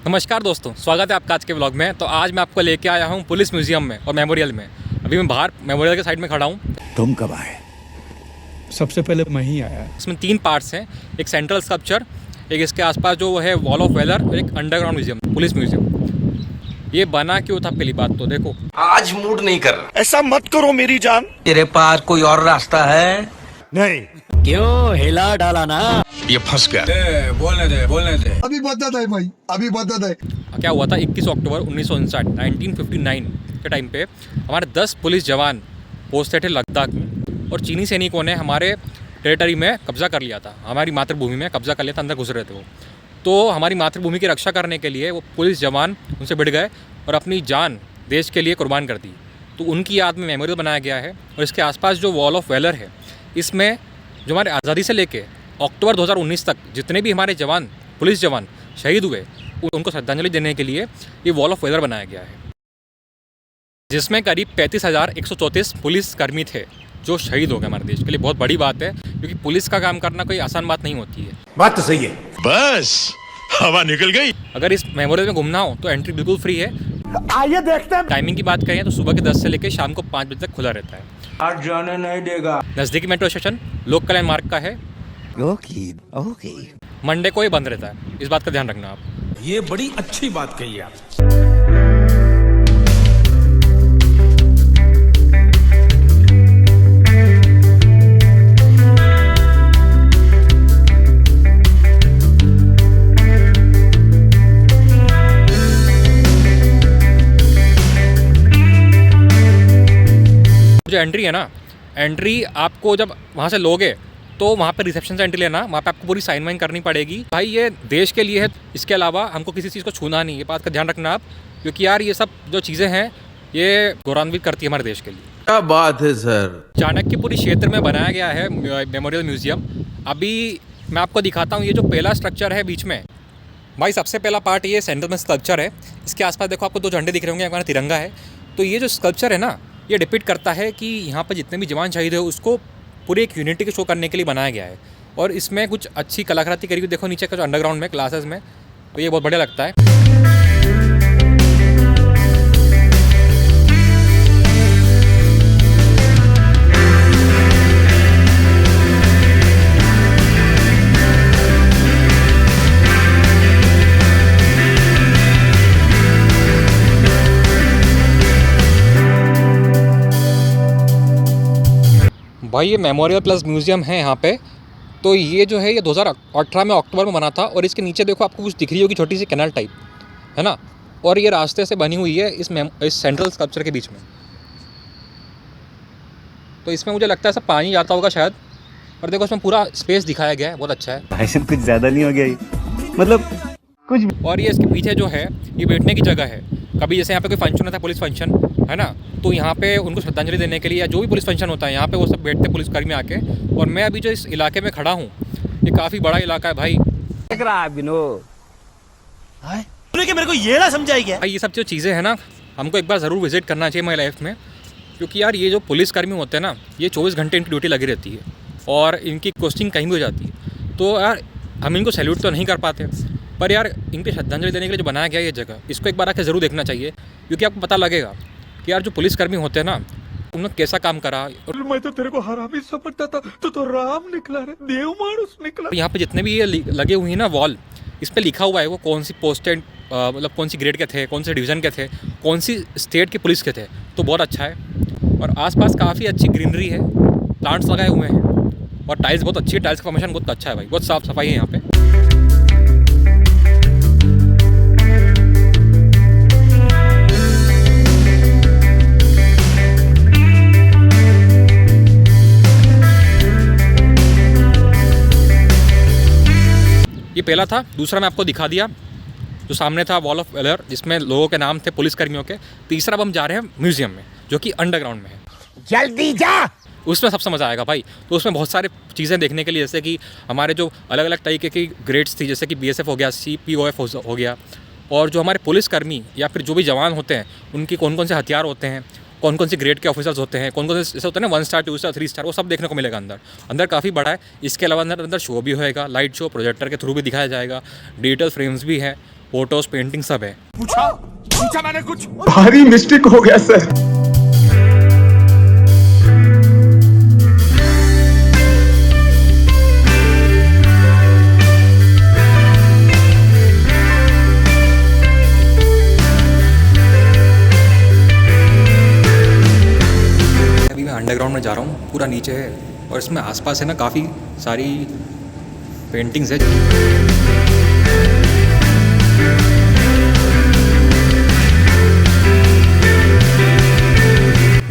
नमस्कार दोस्तों, स्वागत है आपका आज के व्लॉग में। तो आज मैं आपको लेके आया हूँ पुलिस म्यूजियम में और मेमोरियल में। अभी मैं बाहर मेमोरियल के साइड में खड़ा हूँ। तुम कब आए? सबसे पहले मैं ही आया। इसमें 3 पार्ट्स हैं, एक सेंट्रल स्कल्पचर, एक इसके आसपास जो है वॉल ऑफ वेलर और एक अंडरग्राउंड म्यूजियम, पुलिस म्यूजियम। ये बना क्यों था पहली बात तो देखो। आज मूड नहीं कर रहा। ऐसा मत करो मेरी जान। तेरे पास कोई और रास्ता है? नहीं। क्यों हिला डाला ना? ये फंस गया। बोलने दे। अभी बदत है भाई, अभी बदत है। क्या हुआ था 21 अक्टूबर 1959 के टाइम पे हमारे 10 पुलिस जवान पोस्टे थे लद्दाख में और चीनी सैनिकों ने हमारे टेरिटरी में कब्जा कर लिया था, हमारी मातृभूमि में कब्जा कर लिया था, अंदर घुस रहे थे वो। तो हमारी मातृभूमि की रक्षा करने के लिए वो पुलिस जवान उनसे भिड़ गए और अपनी जान देश के लिए कुर्बान कर दी। तो उनकी याद में मेमोरियल बनाया गया है और इसके आसपास जो वॉल ऑफ वेलर है, इसमें जो हमारे आज़ादी से लेके अक्टूबर 2019 तक जितने भी हमारे जवान पुलिस जवान शहीद हुए उनको श्रद्धांजलि देने के लिए ये वॉल ऑफ वेलर बनाया गया है, जिसमें करीब 35,134 पुलिस कर्मी थे जो शहीद हो गए हमारे देश के लिए। बहुत बड़ी बात है क्योंकि पुलिस का काम करना कोई आसान बात नहीं होती है। बात तो सही है। बस हवा निकल गई। अगर इस मेमोरियल में घूमना हो तो एंट्री बिल्कुल फ्री है। आइए देखते हैं। टाइमिंग की बात करें तो सुबह के 10 से लेकर शाम को 5 बजे तक खुला रहता है। आज जाने नहीं देगा। नज़दीकी मेट्रो स्टेशन लोक कल्याण मार्ग का है। ओके। मंडे को ही बंद रहता है, इस बात का ध्यान रखना आप। ये बड़ी अच्छी बात कही आप। जो एंट्री है ना, एंट्री आपको जब वहाँ से लोगे तो वहाँ पे रिसेप्शन से एंट्री लेना, वहाँ पे आपको पूरी साइन वाइन करनी पड़ेगी। भाई ये देश के लिए है, इसके अलावा हमको किसी चीज़ को छूना नहीं, ये बात का ध्यान रखना आप, क्योंकि यार ये सब जो चीज़ें हैं ये गौरवान्वित करती है हमारे देश के लिए। क्या बात है सर। चाणक्यपुरी क्षेत्र में बनाया गया है मेमोरियल म्यूजियम। अभी मैं आपको दिखाता हूँ ये जो पहला स्ट्रक्चर है बीच में, भाई सबसे पहला पार्ट ये सेंटर में स्कल्पचर है। इसके आसपास देखो आपको 2 झंडे दिख रहे होंगे, हमारा तिरंगा है। तो ये जो स्कल्पचर है ना, ये डिपिक्ट करता है कि यहाँ पर जितने भी जवान शहीद है उसको पूरी एक यूनिटी को शो करने के लिए बनाया गया है। और इसमें कुछ अच्छी कलाकृति करी हुई देखो नीचे का जो अंडरग्राउंड में क्लासेस में, तो ये बहुत बढ़िया लगता है। भाई ये मेमोरियल प्लस म्यूज़ियम है यहाँ पे। तो ये जो है ये 2018 में अक्टूबर में बना था और इसके नीचे देखो आपको कुछ दिख रही होगी छोटी सी कैनाल टाइप, है ना। और ये रास्ते से बनी हुई है इस सेंट्रल स्कल्पचर के बीच में। तो इसमें मुझे लगता है सब पानी जाता होगा शायद। और देखो इसमें पूरा स्पेस दिखाया गया है, बहुत अच्छा है। भाई साहब कुछ ज़्यादा नहीं हो गया ये? मतलब कुछ। और ये इसके पीछे जो है ये बैठने की जगह है। कभी जैसे यहाँ पे कोई फंक्शन होता है, पुलिस फंक्शन है ना, तो यहाँ पे उनको श्रद्धांजलि देने के लिए या जो भी पुलिस फंक्शन होता है यहाँ पे वो सब बैठते हैं पुलिसकर्मी आके। और मैं अभी जो इस इलाके में खड़ा हूँ ये काफ़ी बड़ा इलाका है भाई। देख रहा है विनोद? मेरे को ये ना समझाई क्या? भाई ये सब जो चीज़ें हैं ना, हमको एक बार ज़रूर विजिट करना चाहिए मेरी लाइफ में, क्योंकि यार ये जो पुलिसकर्मी होते हैं ना, ये 24 घंटे इनकी ड्यूटी लगी रहती है और इनकी पोस्टिंग कहीं भी हो जाती है। तो यार हम इनको सैल्यूट तो नहीं कर पाते, पर यार इनकी श्रद्धांजलि देने के लिए जो बनाया गया ये जगह, इसको एक बार आके ज़रूर देखना चाहिए, क्योंकि आपको पता लगेगा कि यार जो पुलिसकर्मी होते हैं ना उन्होंने कैसा काम करा। मैं तो तेरे को हरामी समझता था, तो राम निकला रे, देव मानुस निकला। यहाँ पे जितने भी ये लगे हुए हैं ना वॉल, इस पे लिखा हुआ है वो कौन सी पोस्टेड मतलब कौन सी ग्रेड के थे, कौन से डिवीज़न के थे, कौन सी स्टेट की पुलिस के थे। तो बहुत अच्छा है। और आसपास काफ़ी अच्छी ग्रीनरी है, प्लांट्स लगाए हुए हैं और टाइल्स बहुत अच्छी है। टाइल्स का फॉर्मेशन बहुत अच्छा है भाई, बहुत साफ़ सफाई है यहाँ पे। ये पहला था। दूसरा मैं आपको दिखा दिया जो सामने था वॉल ऑफ वेलर, जिसमें लोगों के नाम थे पुलिसकर्मियों के। तीसरा अब हम जा रहे हैं म्यूजियम में जो कि अंडरग्राउंड में है। जल्दी जा। उसमें सबसे मज़ा आएगा भाई। तो उसमें बहुत सारे चीज़ें देखने के लिए, जैसे कि हमारे जो अलग अलग तरीके की ग्रेड्स थी, जैसे कि BSF हो गया, CPOF हो गया, और जो हमारे पुलिसकर्मी या फिर जो भी जवान होते हैं उनकी कौन कौन से हथियार होते हैं, कौन कौन सी ग्रेड के ऑफिसर्स होते हैं, कौन कौन से जैसे होते हैं ना 1 स्टार 2 स्टार 3 स्टार, वो सब देखने को मिलेगा अंदर काफ़ी बड़ा है। इसके अलावा अंदर शो भी होएगा, लाइट शो प्रोजेक्टर के थ्रू भी दिखाया जाएगा, डिजिटल फ्रेम्स भी हैं फोटोज, पेंटिंग सब है। भारी मिस्टेक हो गया सर। अभी मैं अंडरग्राउंड में जा रहा हूँ, पूरा नीचे है और इसमें आसपास है ना काफ़ी सारी पेंटिंग्स है।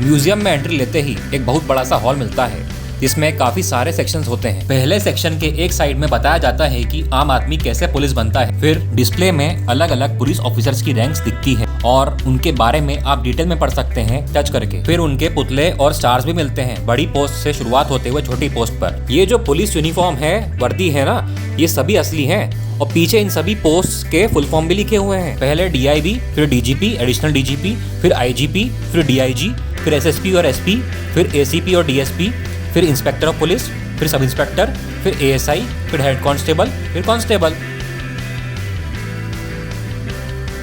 म्यूजियम में एंट्री लेते ही एक बहुत बड़ा सा हॉल मिलता है जिसमें काफी सारे सेक्शंस होते हैं। पहले सेक्शन के एक साइड में बताया जाता है कि आम आदमी कैसे पुलिस बनता है। फिर डिस्प्ले में अलग अलग पुलिस ऑफिसर्स की रैंक्स दिखती है और उनके बारे में आप डिटेल में पढ़ सकते हैं टच करके। फिर उनके पुतले और स्टार्स भी मिलते हैं, बड़ी पोस्ट से शुरुआत होते हुए छोटी पोस्ट पर। ये जो पुलिस यूनिफॉर्म है, वर्दी है ना, ये सभी असली हैं और पीछे इन सभी पोस्ट के फुल फॉर्म भी लिखे हुए हैं। पहले DIB, फिर DGP, एडिशनल DGP, फिर IGP, फिर DIG, फिर SSP और SP, फिर ACP और DSP, फिर इंस्पेक्टर ऑफ पुलिस, फिर सब इंस्पेक्टर, फिर ASI, फिर हेड कांस्टेबल, फिर कांस्टेबल।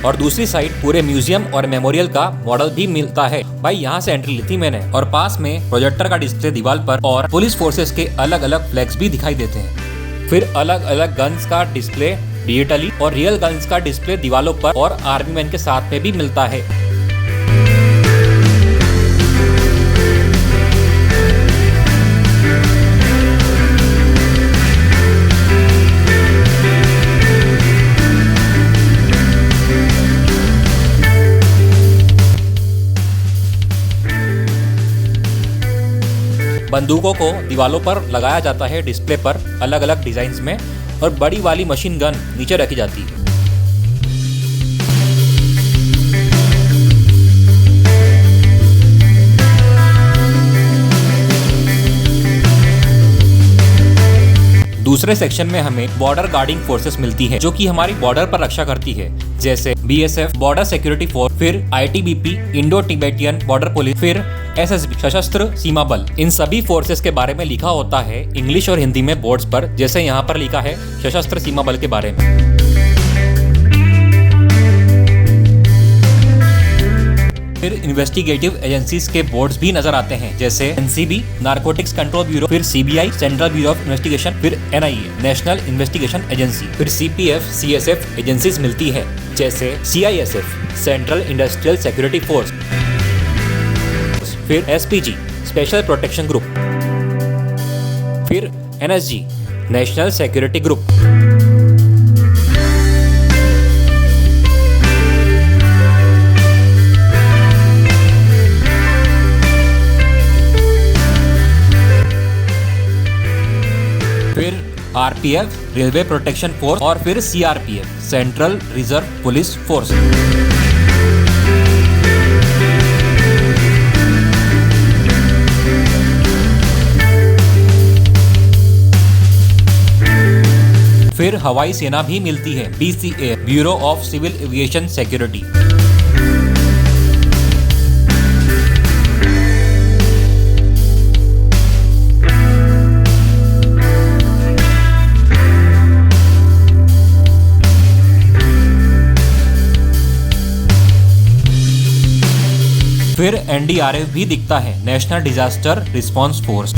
और दूसरी साइड पूरे म्यूजियम और मेमोरियल का मॉडल भी मिलता है। भाई यहाँ से एंट्री ली थी मैंने और पास में प्रोजेक्टर का डिस्प्ले दीवार पर और पुलिस फोर्सेस के अलग अलग फ्लैग्स भी दिखाई देते हैं। फिर अलग अलग गन्स का डिस्प्ले डिजिटली और रियल गन्स का डिस्प्ले दीवारों पर और आर्मी मैन के साथ में भी मिलता है। बंदूकों को दीवारों पर लगाया जाता है डिस्प्ले पर अलग अलग डिजाइन्स में और बड़ी वाली मशीन गन नीचे रखी जाती है। दूसरे सेक्शन में हमें बॉर्डर गार्डिंग फोर्सेस मिलती है जो कि हमारी बॉर्डर पर रक्षा करती है, जैसे BSF बॉर्डर सिक्योरिटी फोर्स, फिर ITBP Indo Tibetan border police, फिर SSB सशस्त्र सीमा बल। इन सभी फोर्सेस के बारे में लिखा होता है इंग्लिश और हिंदी में बोर्ड्स पर, जैसे यहाँ पर लिखा है सशस्त्र सीमा बल के बारे में। फिर इन्वेस्टिगेटिव एजेंसीज के बोर्ड्स भी नजर आते हैं, जैसे NCB नारकोटिक्स कंट्रोल ब्यूरो, फिर CBI central bureau of investigation, फिर NIA नेशनल इन्वेस्टिगेशन एजेंसी, फिर CPF CSF एजेंसीज मिलती है, जैसे CISF central industrial security force, फिर SPG स्पेशल प्रोटेक्शन ग्रुप, फिर NSG नेशनल सिक्योरिटी ग्रुप। फिर RPF रेलवे प्रोटेक्शन फोर्स और फिर CRPF central reserve police force. फिर हवाई सेना भी मिलती है, BCA bureau of civil aviation security. फिर NDRF भी दिखता है, नेशनल डिजास्टर रिस्पांस फोर्स।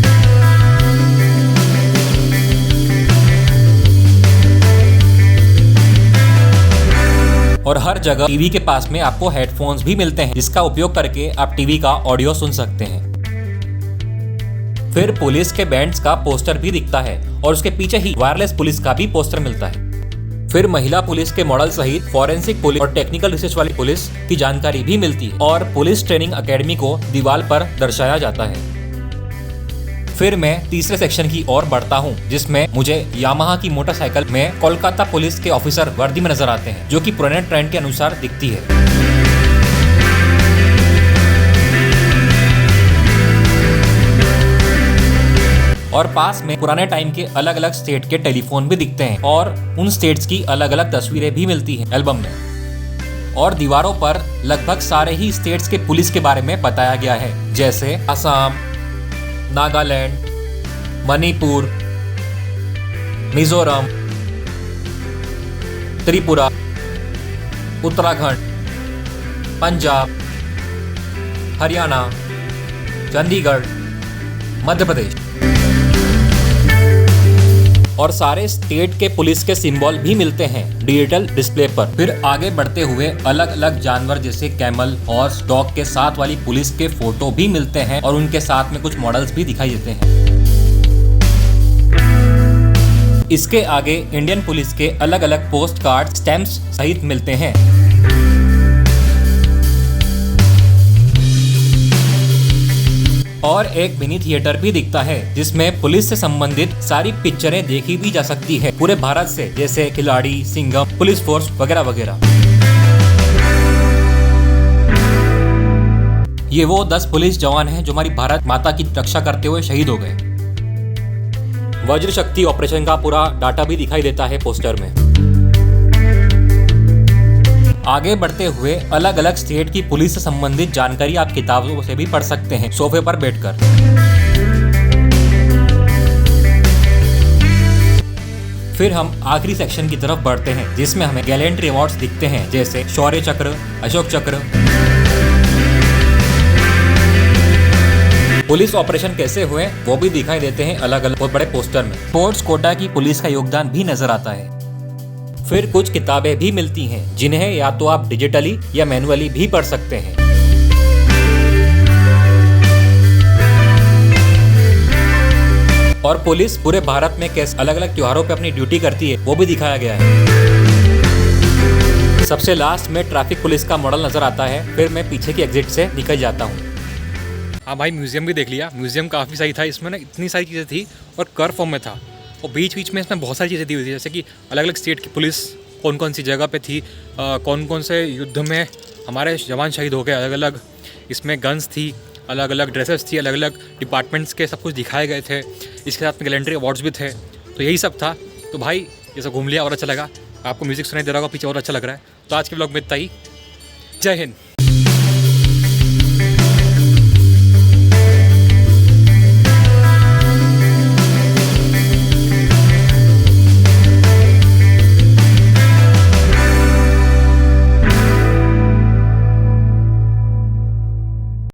और हर जगह टीवी के पास में आपको हेडफोन्स भी मिलते हैं, जिसका उपयोग करके आप टीवी का ऑडियो सुन सकते हैं। फिर पुलिस के बैंड्स का पोस्टर भी दिखता है और उसके पीछे ही वायरलेस पुलिस का भी पोस्टर मिलता है। फिर महिला पुलिस के मॉडल सहित फॉरेंसिक पुलिस और टेक्निकल रिसर्च वाली पुलिस की जानकारी भी मिलती है और पुलिस ट्रेनिंग एकेडमी को दीवार पर दर्शाया जाता है। फिर मैं तीसरे सेक्शन की ओर बढ़ता हूँ, जिसमें मुझे यामाहा की मोटरसाइकिल में कोलकाता पुलिस के ऑफिसर वर्दी में नजर आते हैं, जो कि पुराने ट्रेंड के अनुसार दिखती है। और पास में पुराने टाइम के अलग अलग स्टेट के टेलीफोन भी दिखते हैं और उन स्टेट्स की अलग अलग तस्वीरें भी मिलती हैं एल्बम में। और दीवारों पर लगभग सारे ही स्टेट्स के पुलिस के बारे में बताया गया है, जैसे असम, नागालैंड, मणिपुर, मिजोरम, त्रिपुरा, उत्तराखंड, पंजाब, हरियाणा, चंडीगढ़, मध्य प्रदेश और सारे स्टेट के पुलिस के सिंबल भी मिलते हैं डिजिटल डिस्प्ले पर। फिर आगे बढ़ते हुए अलग अलग जानवर जैसे कैमल, हॉर्स, डॉग के साथ वाली पुलिस के फोटो भी मिलते हैं और उनके साथ में कुछ मॉडल्स भी दिखाई देते हैं। इसके आगे इंडियन पुलिस के अलग अलग पोस्ट कार्ड, स्टैम्प्स सहित मिलते हैं। और एक मिनी थिएटर भी दिखता है जिसमें पुलिस से संबंधित सारी पिक्चरें देखी भी जा सकती है पूरे भारत से, जैसे खिलाड़ी, सिंघम, पुलिस फोर्स वगैरह वगैरह। ये वो 10 पुलिस जवान हैं जो हमारी भारत माता की रक्षा करते हुए शहीद हो गए। वज्र शक्ति ऑपरेशन का पूरा डाटा भी दिखाई देता है पोस्टर में। आगे बढ़ते हुए अलग अलग स्टेट की पुलिस से संबंधित जानकारी आप किताबों से भी पढ़ सकते हैं सोफे पर बैठकर। फिर हम आखिरी सेक्शन की तरफ बढ़ते हैं जिसमें हमें गैलेंट्री अवार्ड्स दिखते हैं, जैसे शौर्य चक्र, अशोक चक्र। पुलिस ऑपरेशन कैसे हुए वो भी दिखाई देते हैं अलग अलग बहुत बड़े पोस्टर में। स्पोर्ट्स कोटा की पुलिस का योगदान भी नजर आता है। फिर कुछ किताबें भी मिलती हैं जिन्हें या तो आप डिजिटली या मैनुअली भी पढ़ सकते हैं। और पुलिस पूरे भारत में कैसे अलग अलग त्योहारों पे अपनी ड्यूटी करती है वो भी दिखाया गया है। सबसे लास्ट में ट्रैफिक पुलिस का मॉडल नजर आता है। फिर मैं पीछे की एग्जिट से निकल जाता हूँ। हाँ भाई, म्यूजियम भी देख लिया। म्यूजियम काफ़ी सही था। इसमें ना इतनी सारी चीज़ें थी और कर फॉर्म में था और बीच बीच में इसमें बहुत सारी चीज़ें दी हुई थी, जैसे कि अलग अलग स्टेट की पुलिस कौन कौन सी जगह पे थी, कौन कौन से युद्ध में हमारे जवान शहीद हो गए। अलग अलग इसमें गन्स थी, अलग अलग ड्रेसेस थी, अलग अलग डिपार्टमेंट्स के सब कुछ दिखाए गए थे। इसके साथ में गैलेंट्री अवार्ड्स भी थे। तो यही सब था। तो भाई ये सब घूम लिया और अच्छा लगा। आपको म्यूज़िक सुनाई दे रहा होगा पीछे और अच्छा लग रहा है। तो आज के ब्लॉग में इतना ही। जय हिंद।